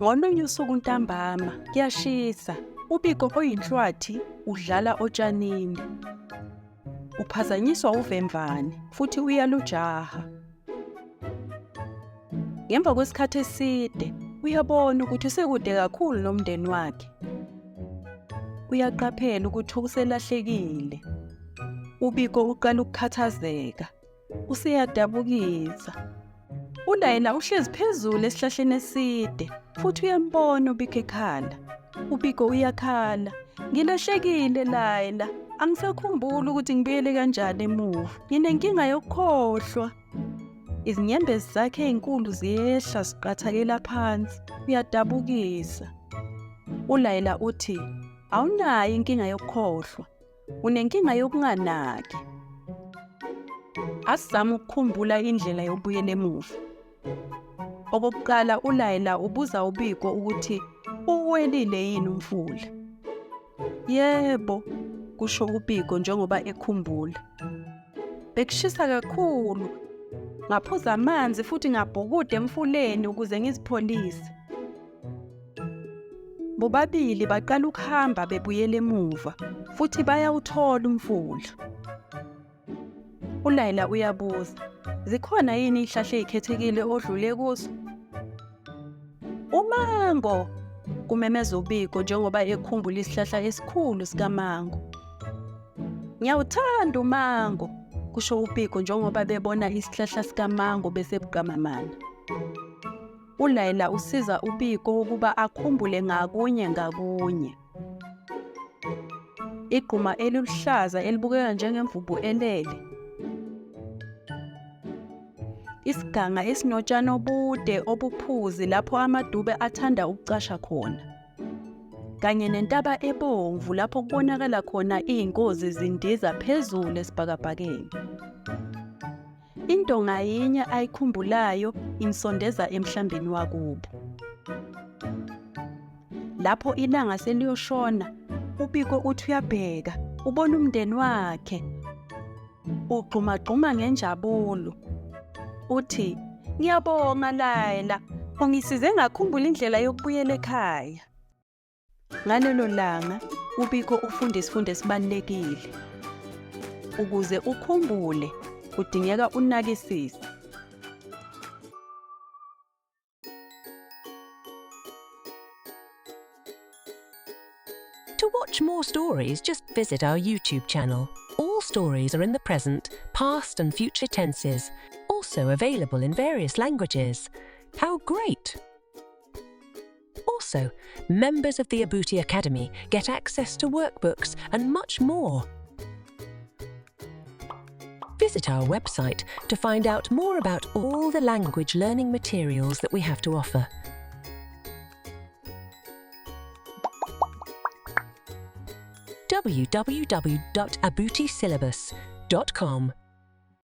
Ngolunye usuku ntambama kuyashisa, uBiko oyinhlwathi udlala otshanini. Uphazanyiswa uvemvane futhi uyalujaha. Ngemva kwesikhathi eside uyabona ukuthi sekude kakhulu nomndeni wakhe. Uyaqaphela ukuthi uselahlekile. uBiko uqala ukukhathazeka, useyadabukisa. uLayla uhlezi phezulu esihlahleni eside futhi uyambona uBiko ekhala. uBiko uyakhala, "Ngilahlekile Layla, angisakhumbuli ukuthi ngibuyele kanjani emuva. Nginenkinga yokukhohlwa." Izinyembezi zakhe ezinkulu ziyehla ziqathakela phansi, uyadabukisa. uLayla uthi, "Awunayo inkinga yokukhohlwa, unenkinga yokunganaki. Asizame ukukhumbula indlela yokubuyela emuva." Okokuqala uLayla ubuza uBiko ukuthi uwelile yini umfula. "Yebo," kusho uBiko njengoba ekhumbula. "Bekushisa kakhulu, ngaphuza amanzi futhi ngabhukuda emfuleni ukuze ngizipholise." Bobabili baqala ukuhamba bebuyela emuva futhi bayawuthola umfula. uLayla uyabuza, "Zikhona yini izihlahla ezikhethekile odlule kuzo?" "Umango," kumemeza uBiko njengoba ekhumbula isihlahla esikhulu sikamango. "Ngiyawuthanda umango," kusho uBiko njengoba bebona isihlahla sikamango bese buqamamana. uLayla usiza uBiko ukuba akhumbule ngakunye ngakunye. Igquma eliluhlaza elibukeka njengemvubu elele. Isiganga esinotshani obude obuphuzi lapho amadube athanda ukucasha khona. Kanye nentaba ebomvu lapho kubonakala khona izinkozi zindiza phezulu esibhakabhakeni. Into ngayinye ayikhumbulayo imsondeza emhlambini wakubo. Lapho ilanga seliyoshona, uBiko uthi uyabheka, ubona umndeni wakhe. Ugxumagxuma ngenjabulo. Uthi, "Ngiyabonga Layla, ungisize ngakhumbula indlela yokubuyela ekhaya." Ngalelo langa, uBiko ufunda isifundo esibalulekile. Ukuze ukhumbule, kudingeka unakisise. To watch more stories, just visit our YouTube channel. All stories are in the present, past and future tenses, also available in various languages. How great! Also, members of the Abuti Academy get access to workbooks and much more. Visit our website to find out more about all the language learning materials that we have to offer. www.abutisyllabus.com